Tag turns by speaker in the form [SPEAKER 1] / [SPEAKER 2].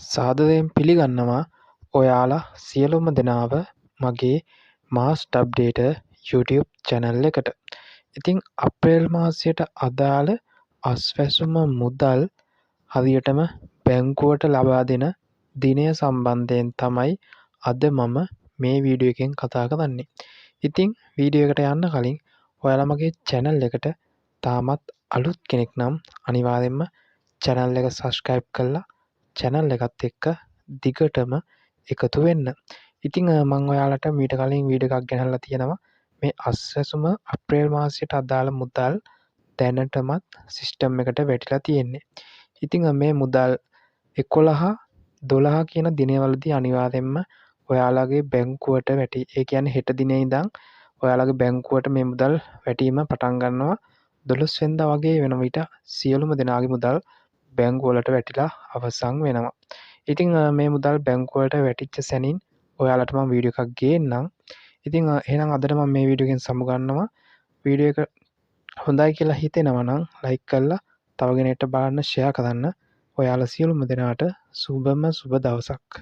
[SPEAKER 1] සාදරයෙන් පිළිගන්නවා ඔයාලා සියලුම දෙනාව මගේ මාස්ට් අප්ඩේටර් YouTube channel එකට. ඉතින් අප්‍රේල් මාසයට අදාළ අස්වැසුම මුදල් හරියටම බැංකුවට ලබා දෙන දිනය සම්බන්ධයෙන් තමයි අද මම මේ වීඩියෝ එකෙන් කතා කරන්නේ. ඉතින් වීඩියෝ එකට යන්න කලින් ඔයාලා මගේ channel එකට තාමත් අලුත් කෙනෙක් නම් අනිවාර්යෙන්ම channel එක subscribe කරලා channel එකත් එක්ක දිගටම එකතු වෙන්න. ඉතින් මම ඔයාලට මීට කලින් වීඩියෝ එකක් ගෙනල්ලා තියෙනවා. මේ අස්වැසුම අප්‍රේල් මාසයට අදාළ මුදල් දැනටමත් සිස්ටම් එකට වැටිලා තියෙන්නේ. ඉතින් මේ මුදල් 11 12 කියන දිනවලදී අනිවාර්යෙන්ම ඔයාලගේ බැංකුවට වැටි. ඒ කියන්නේ හෙට දිනේ ඉඳන් ඔයාලගේ බැංකුවට මේ මුදල් වැටීම පටන් ගන්නවා. 12 වෙනිදා වගේ වෙන විට සියලුම දෙනාගේ මුදල් බැංකුවලට වැටිලා අවසන් වෙනවා. ඉතින් මේ මුදල් බැංකුවලට වැටිච්ච සැනින් ඔයාලට මම වීඩියෝ එකක් ගේන්නම්. ඉතින් එහෙනම් අදට මම මේ වීඩියෝ එකෙන් සමුගන්නවා. වීඩියෝ එක හොඳයි කියලා හිතෙනවා නම් ලයික් කරලා තව කෙනෙක්ට බලන්න ෂෙයා කරන්න. ඔයාලා සියලුම දෙනාට සුබම සුබ දවසක්.